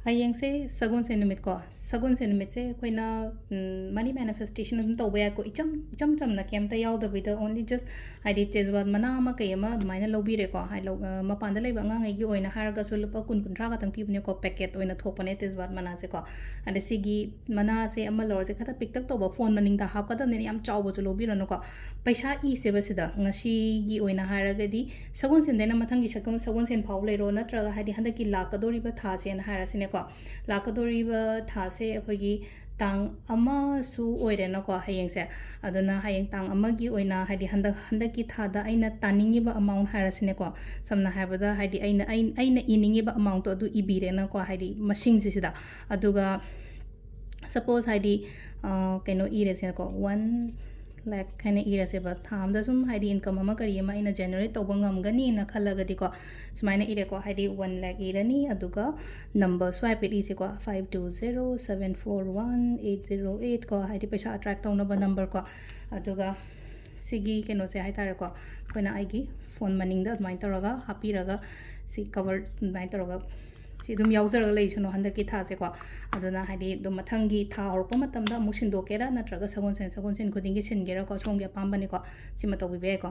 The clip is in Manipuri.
Hayeng se sagun se numit ko sagun se numit se koina money manifestation dum to ba ko icham cham na kem ta yaw da bida only just haidi tezwat mana ma kai ma maina lobi re ko hai lo ma panda lei ba nga ngai gi oina har ga sul pa kun kun ra ga tang pi ne ko packet oina thopane tezwat mana se ko ade sigi mana se ama lor se khata pick tak to ba phone maning da hap ka da ne yam chaw ba chu lobi ro no ko paisa I se ba se da ngashi gi oina har ga di sagun sen dena mathang gi sagun sen phau le ro na tra ga haidi handa ki la ka dori ba tha se na har sine ko lakadoriba thase akhoi tang ama su oire na ko hayeng se aduna hayeng tang ama gi oina haidi handa ki thada aina taningi ba amount harasine ko samna habada haidi aina iningi ba amount to adu ibire na ko haidi machine sida aduga suppose haidi kaino ire se ko 1 like kind of ira se ba tham da sum haidi income ama kari ma ina generate to bangam gani na khalaga di ko sumaina ire ko haidi 1 lakh irani aduga number swipe it is ko 5207418808 ko haidi paisa attract tawna ba number ko aduga sigi keno se hai tare ko koina aigi phone maning da mai taraga happy raga si cover mai taraga si dum yauzar lei chano handa ki tha se ko aduna haidi dum mathangi tha horpa matam da musin do kera natraga sagon sen khudingi sin gera ko songya pambani ko sima to bibe ko